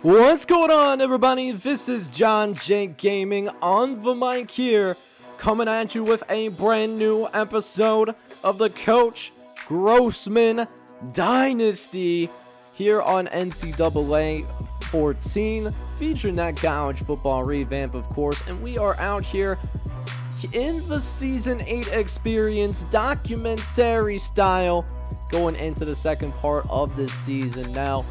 What's going on, everybody? This is John J Gaming on the mic here, coming at you with a brand new episode of the Coach Grossman Dynasty here on NCAA 14, featuring that college football revamp, of course. And we are out here in the Season 8 experience, documentary style, going into the second part of this season. Now,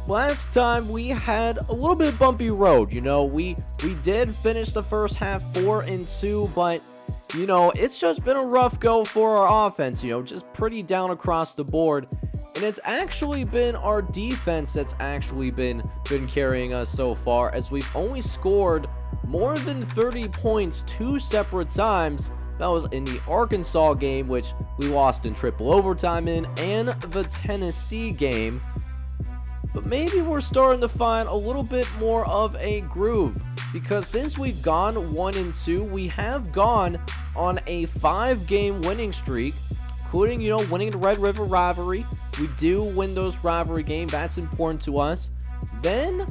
last time we had a little bit bumpy road. We did finish the first half 4-2, but it's just been a rough go for our offense, just pretty down across the board. And it's actually been our defense that's actually been carrying us so far, as we've only scored more than 30 points 2 separate times. That was in the Arkansas game, which we lost in triple overtime in, and the Tennessee game. But maybe we're starting to find a little bit more of a groove, because since we've gone 1-2, we have gone on a 5-game winning streak, including, winning the Red River rivalry. We do win those rivalry games. That's important to us. Then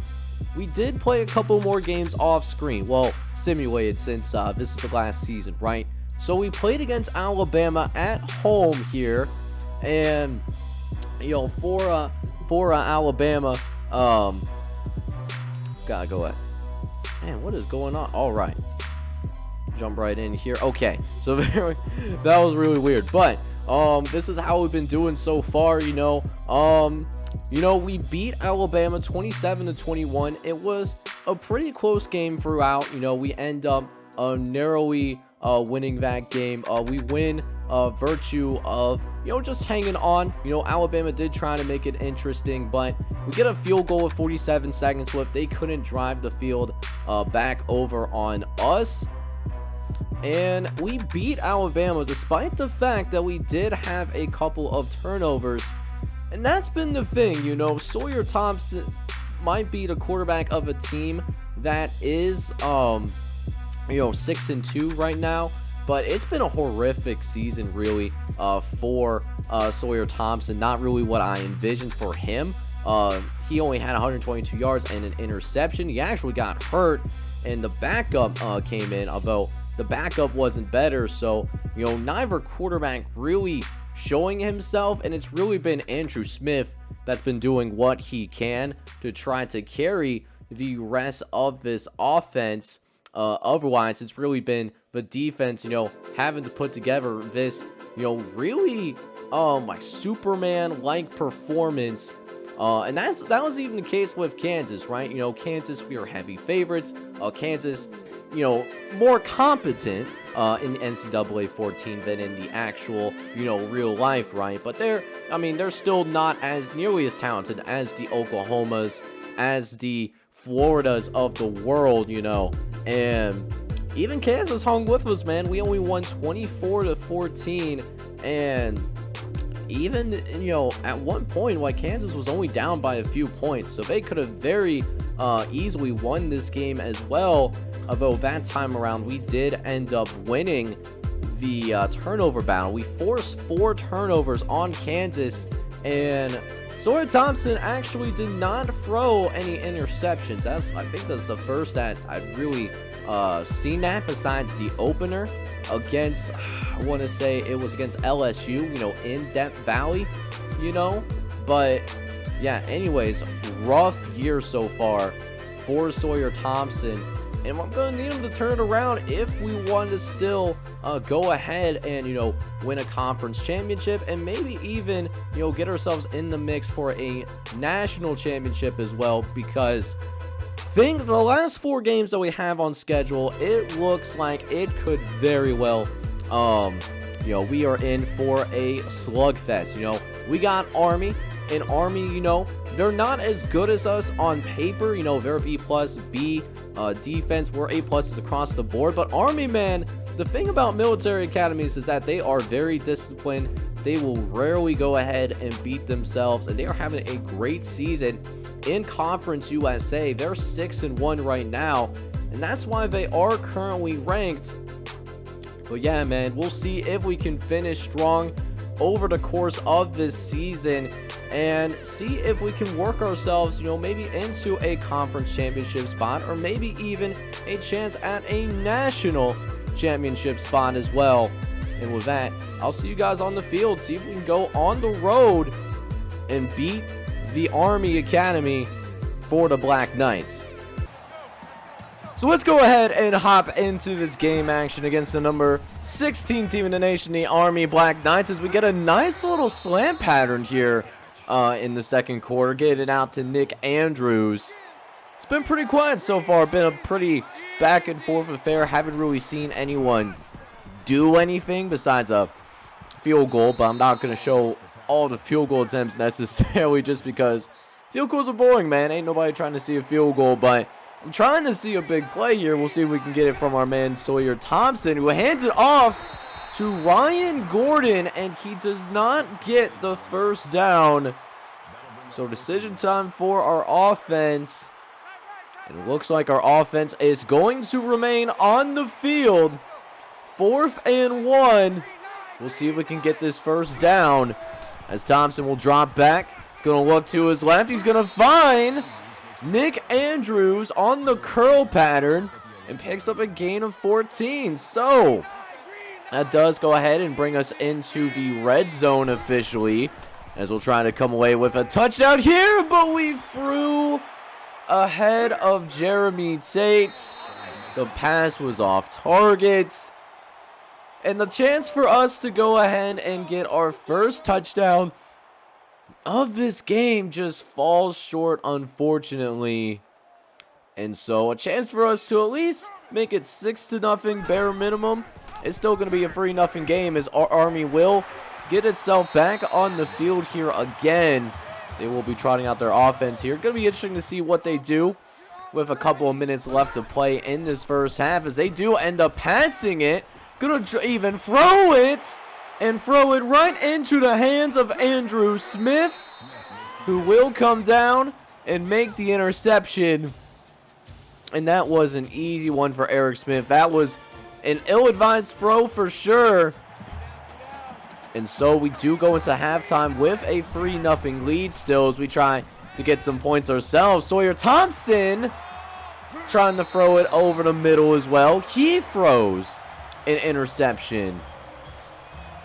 we did play a couple more games off screen. Well, simulated, since this is the last season, right? So we played against Alabama at home here, and for Alabama, gotta go at, man, what is going on? All right, jump right in here. Okay, so that was really weird, but this is how we've been doing so far. We beat Alabama 27-21. It was a pretty close game throughout. We end up narrowly winning that game. We win virtue of just hanging on. Alabama did try to make it interesting, but we get a field goal with 47 seconds left. They couldn't drive the field back over on us, and we beat Alabama despite the fact that we did have a couple of turnovers. And that's been the thing. Sawyer Thompson might be the quarterback of a team that is 6-2 right now, but it's been a horrific season, really, for Sawyer Thompson. Not really what I envisioned for him. He only had 122 yards and an interception. He actually got hurt, and the backup came in, although the backup wasn't better. So, neither quarterback really showing himself, and it's really been Andrew Smith that's been doing what he can to try to carry the rest of this offense. Otherwise, it's really been the defense, having to put together this, really, like Superman-like performance. And that was even the case with Kansas, right? Kansas, we are heavy favorites. Kansas, more competent in NCAA 14 than in the actual, real life, right? But they're still not as nearly as talented as the Oklahomas, as the Floridas of the world, and even Kansas hung with us, man. We only won 24-14, and even, at one point, like, Kansas was only down by a few points, so they could have very easily won this game as well. Although that time around, we did end up winning the turnover battle. We forced 4 turnovers on Kansas, and Sawyer Thompson actually did not throw any interceptions. I think that's the first that I've really seen that, besides the opener against, I want to say it was against LSU, in Death Valley, But yeah, anyways, rough year so far for Sawyer Thompson. And we're going to need him to turn it around if we want to still go ahead and, win a conference championship, and maybe even, get ourselves in the mix for a national championship as well. Because the last 4 games that we have on schedule, it looks like it could very well, we are in for a slugfest. We got Army, and Army, they're not as good as us on paper. They're B+, B defense. We're A+ across the board. But Army, man, the thing about military academies is that they are very disciplined. They will rarely go ahead and beat themselves, and they are having a great season in Conference USA. They're 6-1 right now, and that's why they are currently ranked. But yeah, man, we'll see if we can finish strong over the course of this season and see if we can work ourselves, maybe into a conference championship spot, or maybe even a chance at a national championship spot as well. And with that, I'll see you guys on the field, see if we can go on the road and beat the Army Academy for the Black Knights. So let's go ahead and hop into this game action against the number 16 team in the nation, the Army Black Knights, as we get a nice little slant pattern here in the second quarter. Get it out to Nick Andrews. It's been pretty quiet so far. Been a pretty back and forth affair. Haven't really seen anyone do anything besides a field goal, but I'm not going to show all the field goal attempts necessarily just because field goals are boring, man. Ain't nobody trying to see a field goal, but I'm trying to see a big play here. We'll see if we can get it from our man Sawyer Thompson, who hands it off to Ryan Gordon, and he does not get the first down. So decision time for our offense. And it looks like our offense is going to remain on the field. 4th and 1. We'll see if we can get this first down as Thompson will drop back. He's going to look to his left. He's going to find Nick Andrews on the curl pattern and picks up a gain of 14. So that does go ahead and bring us into the red zone officially, as we'll try to come away with a touchdown here, but we threw ahead of Jeremy Tate. The pass was off target, and the chance for us to go ahead and get our first touchdown of this game just falls short, unfortunately. And so a chance for us to at least make it 6-0 bare minimum. It's still going to be a 3-0 game, as our Army will get itself back on the field here again. They will be trotting out their offense here. Going to be interesting to see what they do with a couple of minutes left to play in this first half, as they do end up passing it. Going to even throw it, and throw it right into the hands of Andrew Smith, who will come down and make the interception. And that was an easy one for Eric Smith. That was an ill-advised throw for sure. And so we do go into halftime with a 3-0 lead still, as we try to get some points ourselves. Sawyer Thompson trying to throw it over the middle as well. He throws an interception.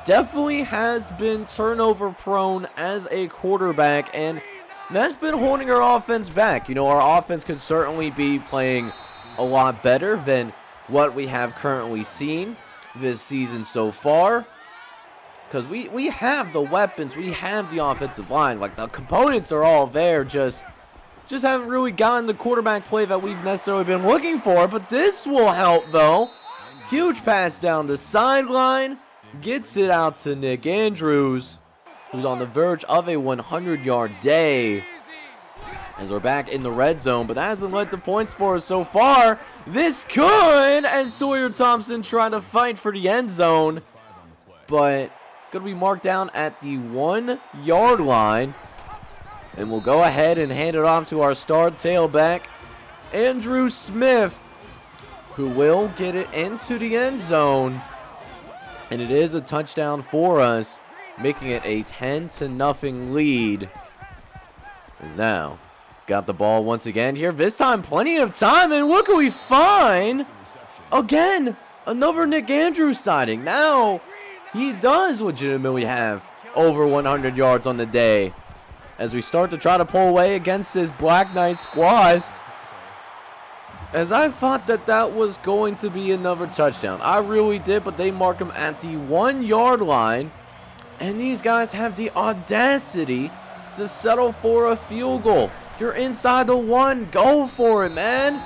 Definitely has been turnover prone as a quarterback, and that's been holding our offense back. Our offense could certainly be playing a lot better than what we have currently seen this season so far, because we have the weapons, we have the offensive line, like the components are all there, just haven't really gotten the quarterback play that we've necessarily been looking for. But this will help though. Huge pass down the sideline. Gets it out to Nick Andrews, who's on the verge of a 100-yard day. As we're back in the red zone, but that hasn't led to points for us so far. This could, as Sawyer Thompson trying to fight for the end zone, but going to be marked down at the 1-yard line. And we'll go ahead and hand it off to our star tailback, Andrew Smith, who will get it into the end zone. And it is a touchdown for us, making it a 10-0 lead. As now, got the ball once again here. This time, plenty of time, and look who we find. Again, another Nick Andrews sighting. Now, he does legitimately have over 100 yards on the day, as we start to try to pull away against this Black Knight squad. As I thought that was going to be another touchdown. I really did, but they mark him at the 1-yard line. And these guys have the audacity to settle for a field goal. You're inside the 1. Go for it, man.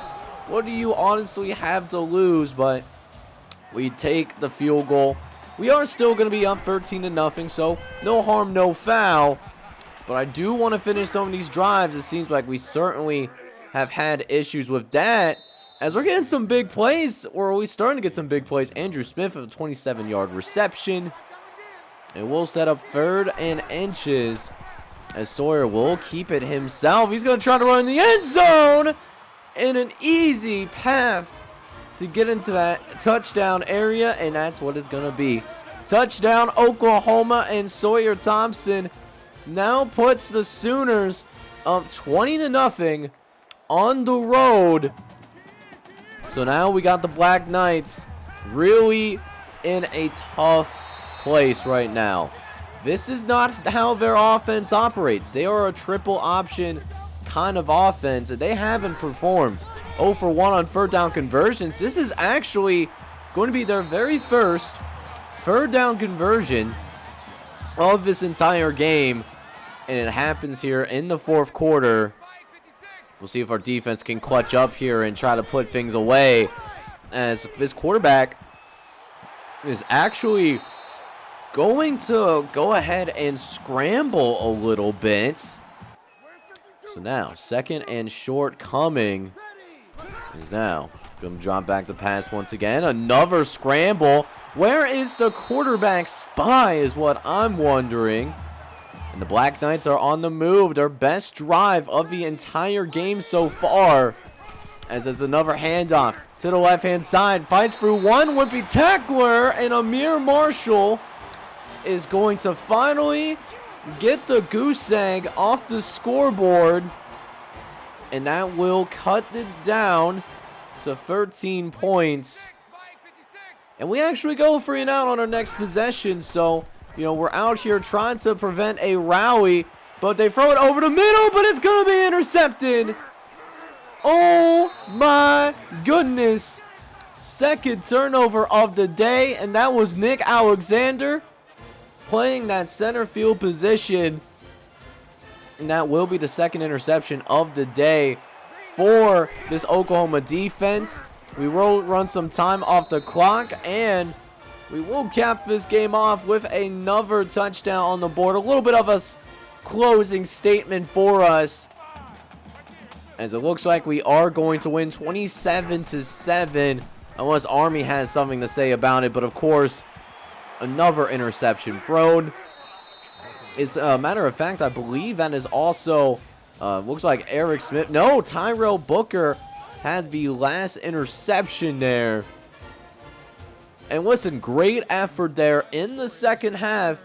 What do you honestly have to lose? But we take the field goal. We are still going to be up 13-0, so no harm, no foul. But I do want to finish some of these drives. It seems like we certainly have had issues with that, as we're getting some big plays, or are we starting to get some big plays? Andrew Smith with a 27-yard reception, and we'll set up 3rd and inches, as Sawyer will keep it himself. He's going to try to run in the end zone, and an easy path to get into that touchdown area, and that's what it's going to be. Touchdown, Oklahoma, and Sawyer Thompson now puts the Sooners up 20-0 on the road. So now we got the Black Knights really in a tough place right now. This is not how their offense operates. They are a triple option kind of offense, and they haven't performed. 0 for 1 on third down conversions. This is actually going to be their very first third down conversion of this entire game, and it happens here in the fourth quarter. We'll see if our defense can clutch up here and try to put things away, as this quarterback is actually going to go ahead and scramble a little bit. So now, second and short coming. Is now going to drop back the pass once again. Another scramble. Where is the quarterback spy is what I'm wondering. And the Black Knights are on the move. Their best drive of the entire game so far. As there's another handoff to the left-hand side. Fights through one would-be tackler. And Amir Marshall is going to finally get the goose egg off the scoreboard. And that will cut it down to 13 points. And we actually go 3 and out on our next possession. So, you know, we're out here trying to prevent a rally. But they throw it over the middle, but it's going to be intercepted. Oh my goodness. Second turnover of the day. And that was Nick Alexander playing that center field position. And that will be the second interception of the day for this Oklahoma defense. We will run some time off the clock, and we will cap this game off with another touchdown on the board. A little bit of a closing statement for us, as it looks like we are going to win 27-7, unless Army has something to say about it. But of course, another interception thrown. As a matter of fact, I believe that is also, looks like Eric Smith. No, Tyrell Booker had the last interception there. And listen, great effort there in the second half.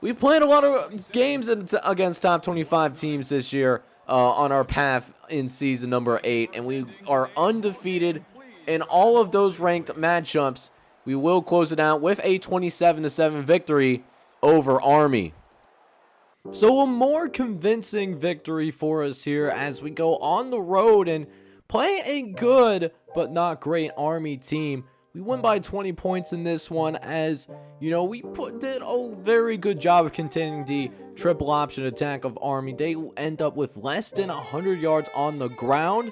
We've played a lot of games against top 25 teams this year on our path in season number 8. And we are undefeated in all of those ranked matchups. We will close it out with a 27-7 victory over Army. So a more convincing victory for us here as we go on the road and play a good but not great Army team. We won by 20 points in this one, as, you know, we did a very good job of containing the triple option attack of Army. They end up with less than 100 yards on the ground,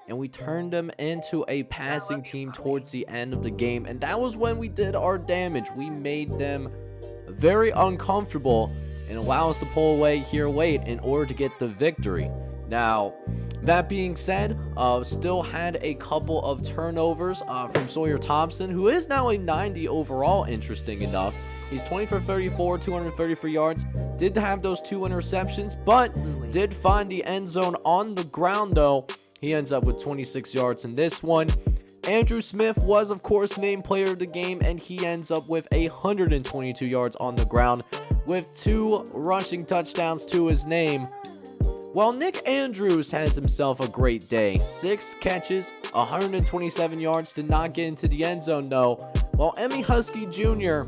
and we turned them into a passing team towards the end of the game. And that was when we did our damage. We made them very uncomfortable and allow us to pull away here late in order to get the victory. Now, that being said, still had a couple of turnovers from Sawyer Thompson, who is now a 90 overall, interesting enough. He's 20 for 34, 233 yards. Did have those 2 interceptions, but did find the end zone on the ground, though. He ends up with 26 yards in this one. Andrew Smith was, of course, named player of the game, and he ends up with 122 yards on the ground with 2 rushing touchdowns to his name. While Nick Andrews has himself a great day. 6 catches, 127 yards, did not get into the end zone, though. While Emmy Husky Jr.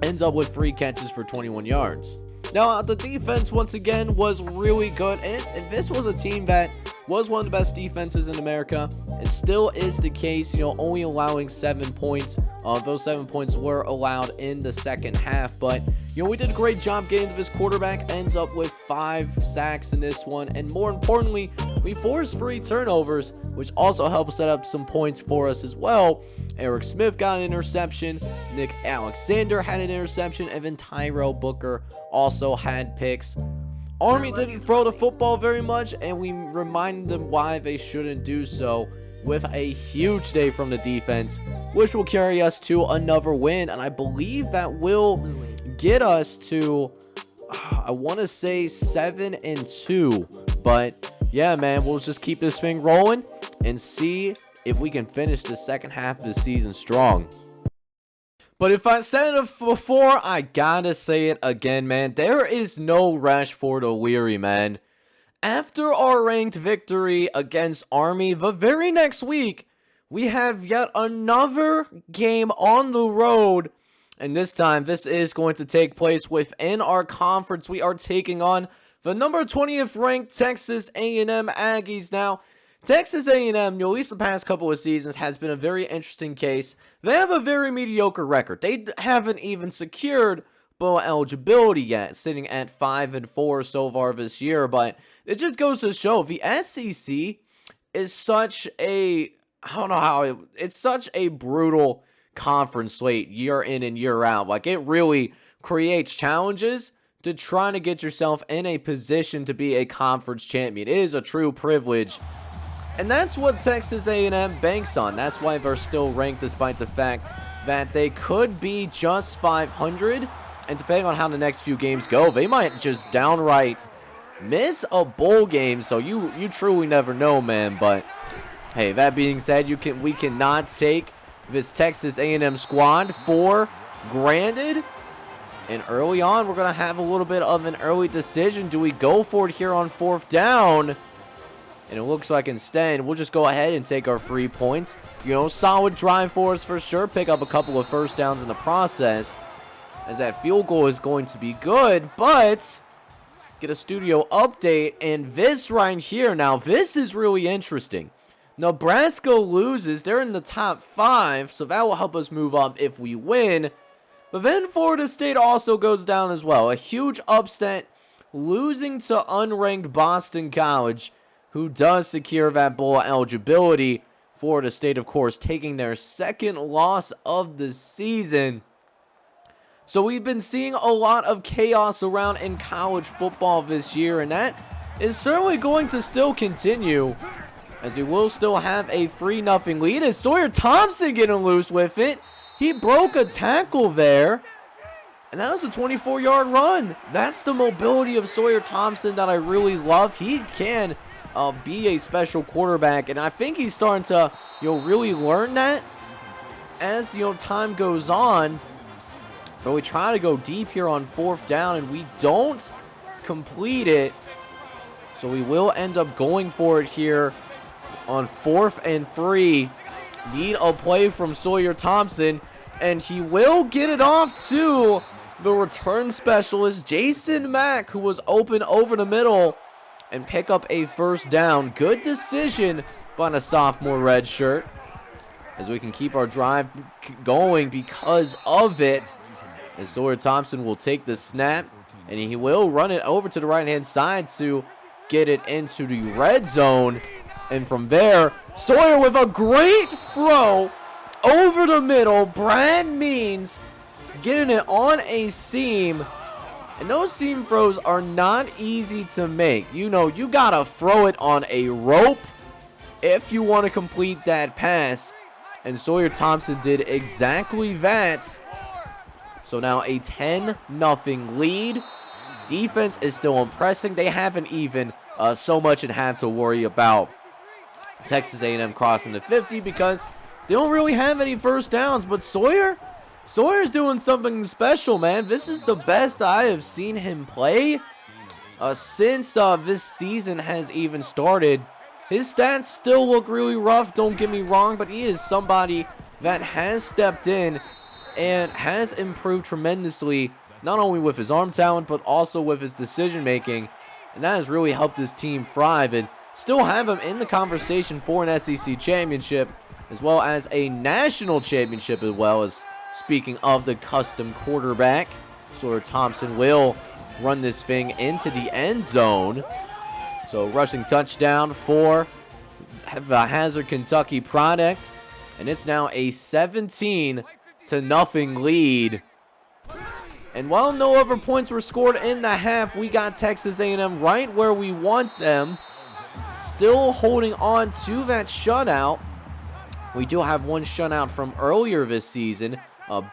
ends up with 3 catches for 21 yards. Now, the defense, once again, was really good. And this was a team that was one of the best defenses in America. It still is the case, you know, only allowing 7 points. Those 7 points were allowed in the second half. But, you know, we did a great job getting to this quarterback. Ends up with 5 sacks in this one. And more importantly, we forced 3 turnovers, which also helped set up some points for us as well. Eric Smith got an interception. Nick Alexander had an interception. And then Tyrell Booker also had picks. Army didn't throw the football very much, and we reminded them why they shouldn't do so with a huge day from the defense, which will carry us to another win. And I believe that will get us to, I want to say 7-2. But yeah, man, we'll just keep this thing rolling and see if we can finish the second half of the season strong. But if I said it before, I gotta say it again, man. There is no rest for the weary, man. After our ranked victory against Army, the very next week, we have yet another game on the road. And this time, this is going to take place within our conference. We are taking on the number 20th ranked Texas A&M Aggies. Now, Texas A&M, at least the past couple of seasons, has been a very interesting case. They have a very mediocre record. They haven't even secured bowl eligibility yet, sitting at 5-4 so far this year. But it just goes to show the SEC is such a, I don't know how, it's such a brutal conference slate year in and year out. Like, it really creates challenges to trying to get yourself in a position to be a conference champion. It is a true privilege. And that's what Texas A&M banks on. That's why they're still ranked despite the fact that they could be just 500. And depending on how the next few games go, they might just downright miss a bowl game. So you truly never know, man. But hey, that being said, we cannot take this Texas A&M squad for granted. And early on, we're going to have a little bit of an early decision. Do we go for it here on 4th down? And it looks like instead, we'll just go ahead and take our 3 points. You know, solid drive for us for sure. Pick up a couple of first downs in the process, as that field goal is going to be good. But get a studio update. And this right here, now this is really interesting. Nebraska loses. They're in the top 5, so that will help us move up if we win. But then Florida State also goes down as well. A huge upset, losing to unranked Boston College, who does secure that bowl eligibility. Florida State, of course, taking their second loss of the season. So we've been seeing a lot of chaos around in college football this year, and that is certainly going to still continue, as we will still have a 3-0 lead. As Sawyer Thompson getting loose with it. He broke a tackle there, and that was a 24-yard run. That's the mobility of Sawyer Thompson that I really love. He can be a special quarterback, and I think he's starting to, really learn that as, time goes on. But we try to go deep here on 4th down, and we don't complete it. So we will end up going for it here on 4th and 3. Need a play from Sawyer Thompson, and he will get it off to the return specialist, Jason Mack, who was open over the middle, and pick up a first down. Good decision by the sophomore red shirt, as we can keep our drive going because of it. As Sawyer Thompson will take the snap, and he will run it over to the right-hand side to get it into the red zone. And from there, Sawyer with a great throw over the middle. Brad Means getting it on a seam. And those seam throws are not easy to make. You got to throw it on a rope if you want to complete that pass. And Sawyer Thompson did exactly that. So now a 10-0 lead. Defense is still impressing. They haven't even so much and have to worry about Texas A&M crossing the 50 because they don't really have any first downs. But Sawyer's doing something special, man. This is the best I have seen him play since this season has even started. His stats still look really rough, don't get me wrong, but he is somebody that has stepped in and has improved tremendously, not only with his arm talent, but also with his decision making. And that has really helped his team thrive and still have him in the conversation for an SEC championship, as well as a national championship as well. As speaking of the custom quarterback, Sawyer Thompson will run this thing into the end zone. So rushing touchdown for the Hazard Kentucky product. And it's now a 17-0 lead. And while no other points were scored in the half, we got Texas A&M right where we want them. Still holding on to that shutout. We do have one shutout from earlier this season,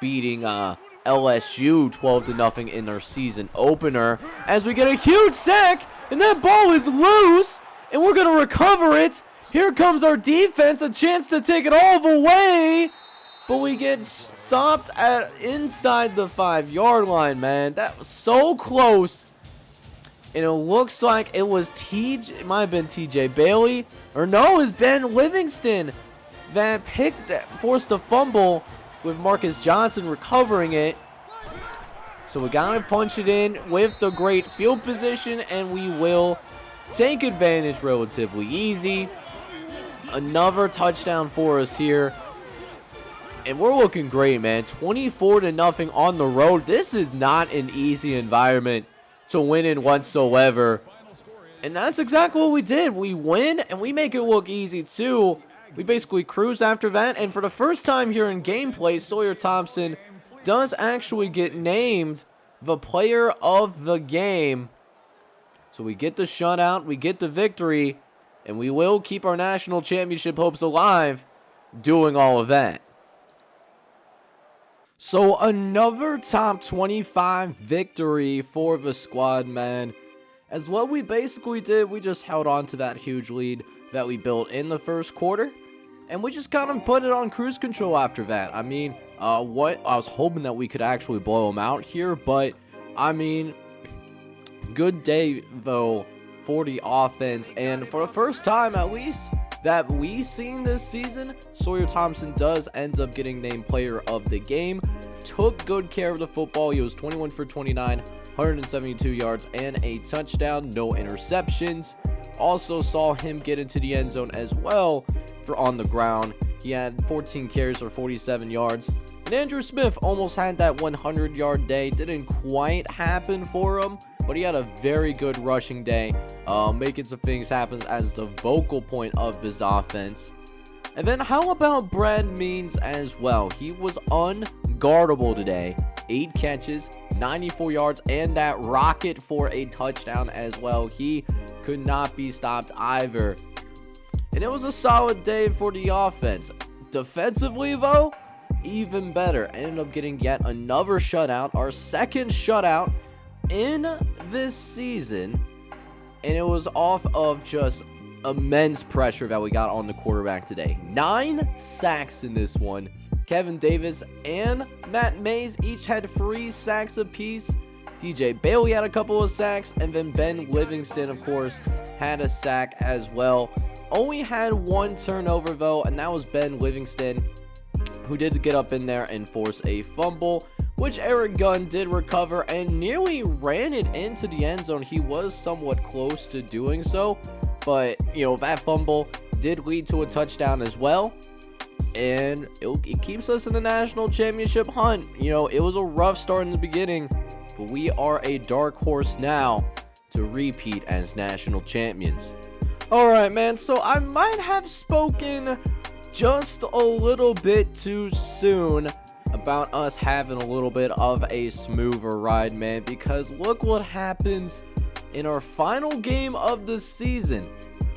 beating LSU 12-0 in their season opener. As we get a huge sack, and that ball is loose, and we're going to recover it. Here comes our defense, a chance to take it all the way. but we get stopped at inside the 5-yard line, man. That was so close. And it looks like it was it might have been TJ Bailey, or no, it was Ben Livingston that forced a fumble with Marcus Johnson recovering it. So we gotta punch it in with the great field position, and we will take advantage relatively easy. Another touchdown for us here. And we're looking great, man. 24-0 on the road. This is not an easy environment to win in whatsoever. And that's exactly what we did. We win, and we make it look easy, too. We basically cruise after that. And for the first time here in gameplay, Sawyer Thompson does actually get named the player of the game. So we get the shutout, we get the victory, and we will keep our national championship hopes alive doing all of that. So another top 25 victory for the squad, man. As what we basically did, we just held on to that huge lead that we built in the first quarter, and we just kind of put it on cruise control after that. I mean, I was hoping that we could actually blow them out here, but I mean, good day though for the offense, and for the first time at least that we've seen this season, Sawyer Thompson does end up getting named player of the game. Took good care of the football. He was 21 for 29, 172 yards and a touchdown, no interceptions. Also saw him get into the end zone as well for on the ground. He had 14 carries for 47 yards. And Andrew Smith almost had that 100-yard day. Didn't quite happen for him, but he had a very good rushing day, making some things happen as the vocal point of this offense. And then how about Brad Means as well? He was unguardable today. 8 catches, 94 yards, and that rocket for a touchdown as well. He could not be stopped either. And it was a solid day for the offense. Defensively, though, even better. Ended up getting yet another shutout, our second shutout in this season, and it was off of just immense pressure that we got on the quarterback today. 9 sacks in this one. Kevin Davis and Matt Mays each had 3 sacks apiece. TJ Bailey had a couple of sacks, and then Ben Livingston, of course, had a sack as well. Only had 1 turnover though, and that was Ben Livingston, who did get up in there and force a fumble, which Eric Gunn did recover and nearly ran it into the end zone. He was somewhat close to doing so, but you know, that fumble did lead to a touchdown as well, and it keeps us in the national championship hunt. You know, it was a rough start in the beginning, but we are a dark horse now to repeat as national champions. All right, man, so I might have spoken just a little bit too soon about us having a little bit of a smoother ride, man, because look what happens in our final game of the season.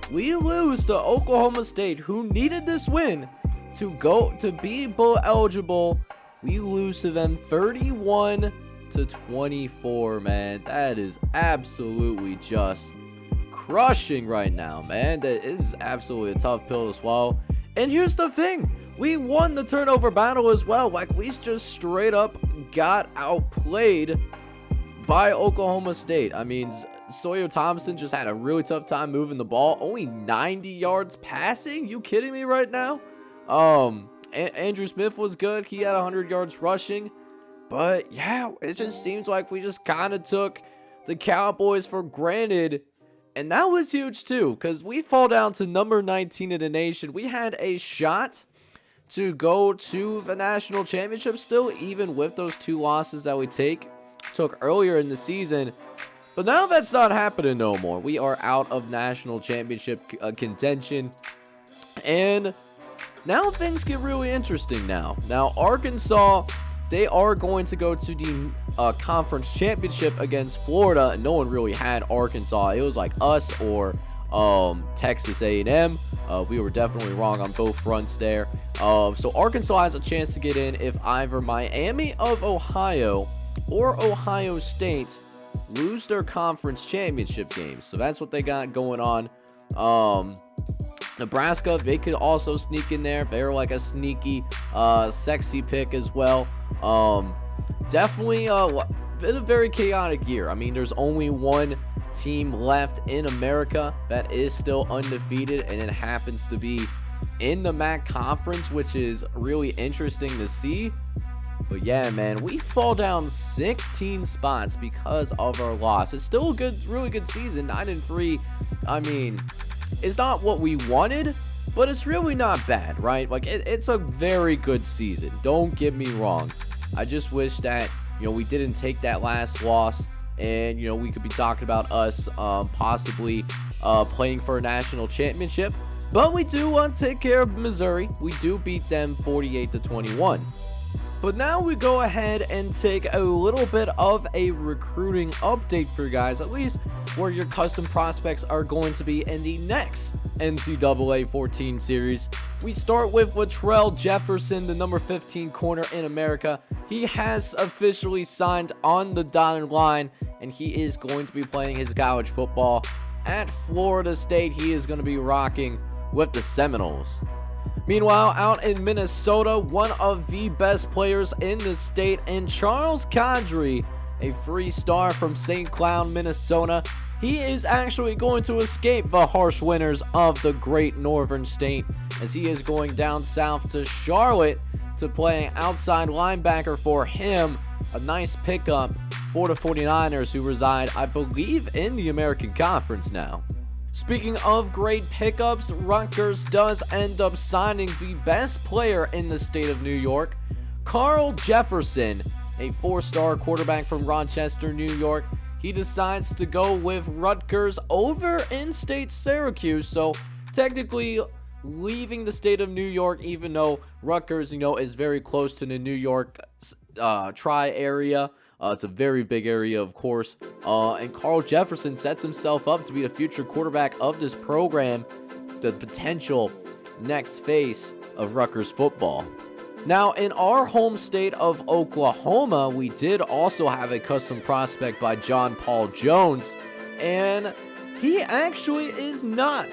We lose to Oklahoma State, who needed this win to go to be bowl eligible. We lose to them 31-24, man. That is absolutely just crushing right now, man. That is absolutely a tough pill to swallow. And here's the thing, we won the turnover battle as well. Like, we just straight up got outplayed by Oklahoma State. I mean, Sawyer Thompson just had a really tough time moving the ball. Only 90 yards passing? You kidding me right now? Andrew Smith was good. He had 100 yards rushing. But yeah, it just seems like we just kind of took the Cowboys for granted. And that was huge too, because we fall down to number 19 in the nation. We had a shot to go to the national championship still, even with those 2 losses that we took earlier in the season. But now that's not happening no more. We are out of national championship contention. And now things get really interesting now. Now, Arkansas, they are going to go to the conference championship against Florida. No one really had Arkansas. It was like us or Texas A&M. We were definitely wrong on both fronts there. So Arkansas has a chance to get in if either Miami of Ohio or Ohio State lose their conference championship games. So that's what they got going on. Nebraska, they could also sneak in there. They're like a sneaky, sexy pick as well. Definitely been a very chaotic year. I mean, there's only one team left in America that is still undefeated, and it happens to be in the MAC conference, which is really interesting to see. But yeah, man, we fall down 16 spots because of our loss. It's still a good, really good season, 9-3. I mean, it's not what we wanted, but it's really not bad, right? Like, it's a very good season. Don't get me wrong. I just wish that, we didn't take that last loss, and, we could be talking about us possibly playing for a national championship. But we do take care of Missouri. We do beat them 48-21. But now we go ahead and take a little bit of a recruiting update for you guys, at least where your custom prospects are going to be in the next NCAA 14 series. We start with Latrell Jefferson, the number 15 corner in America. He has officially signed on the dotted line, and he is going to be playing his college football at Florida State. He is going to be rocking with the Seminoles. Meanwhile, out in Minnesota, one of the best players in the state, and Charles Kadri, a free star from St. Cloud, Minnesota. He is actually going to escape the harsh winters of the great northern state, as he is going down south to Charlotte to play outside linebacker for him. A nice pickup for the 49ers, who reside, I believe, in the American Conference now. Speaking of great pickups, Rutgers does end up signing the best player in the state of New York, Carl Jefferson, a 4-star quarterback from Rochester, New York. He decides to go with Rutgers over in-state Syracuse, so technically leaving the state of New York, even though Rutgers, is very close to the New York tri-area. It's a very big area, of course. And Carl Jefferson sets himself up to be the future quarterback of this program, the potential next face of Rutgers football. Now, in our home state of Oklahoma, we did also have a custom prospect by John Paul Jones, and he actually is not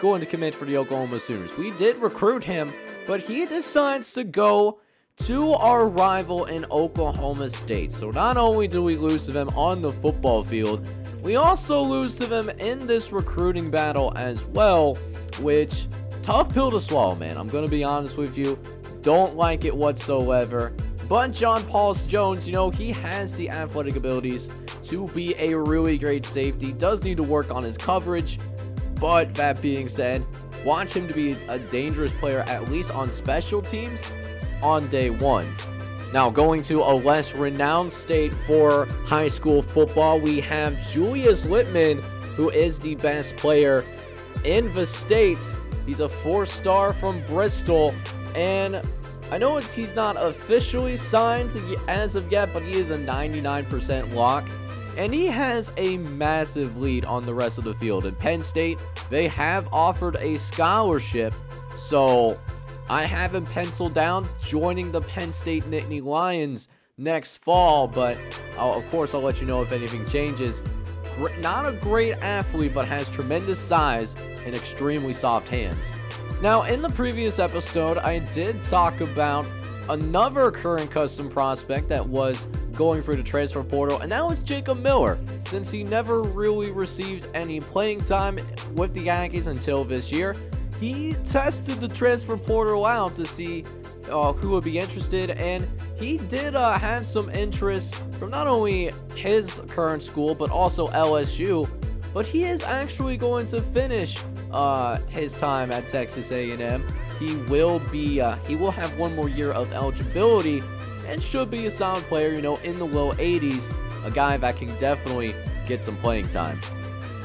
going to commit for the Oklahoma Sooners. We did recruit him, but he decides to go to our rival in Oklahoma State. So not only do we lose to them on the football field, we also lose to them in this recruiting battle as well, which, tough pill to swallow, man. I'm going to be honest with you. Don't like it whatsoever. But John Paul Jones, he has the athletic abilities to be a really great safety. Does need to work on his coverage. But that being said, watch him to be a dangerous player, at least on special teams, on day one. Now, going to a less renowned state for high school football, we have Julius Littman, who is the best player in the state. He's a 4-star from Bristol, and I know he's not officially signed as of yet, but he is a 99% lock, and he has a massive lead on the rest of the field. In Penn State, they have offered a scholarship, so I have him penciled down joining the Penn State Nittany Lions next fall, but of course I'll let you know if anything changes. Not a great athlete, but has tremendous size and extremely soft hands. Now, in the previous episode, I did talk about another current custom prospect that was going through the transfer portal, and that was Jacob Miller, since he never really received any playing time with the Yankees until this year. He tested the transfer portal out to see who would be interested, and he did have some interest from not only his current school, but also LSU. But he is actually going to finish his time at Texas A&M. He will have one more year of eligibility and should be a solid player, in the low 80s, a guy that can definitely get some playing time.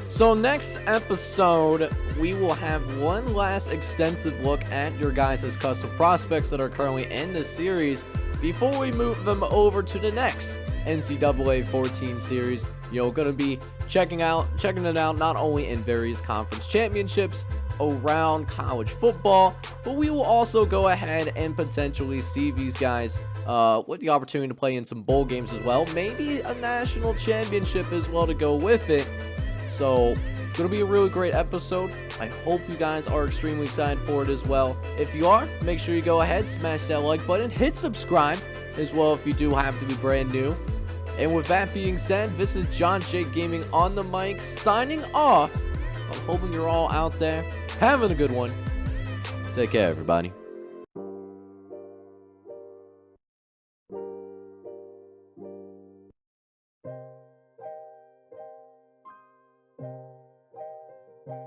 So next episode, we will have one last extensive look at your guys' custom prospects that are currently in the series before we move them over to the next NCAA 14 series. Going to be checking it out not only in various conference championships around college football, but we will also go ahead and potentially see these guys with the opportunity to play in some bowl games as well, maybe a national championship as well to go with it. So going to be a really great episode. I hope you guys are extremely excited for it as well. If you are, make sure you go ahead, smash that like button, hit subscribe as well if you do happen to be brand new. And with that being said, this is John J Gaming on the mic signing off. I'm hoping you're all out there having a good one. Take care, everybody.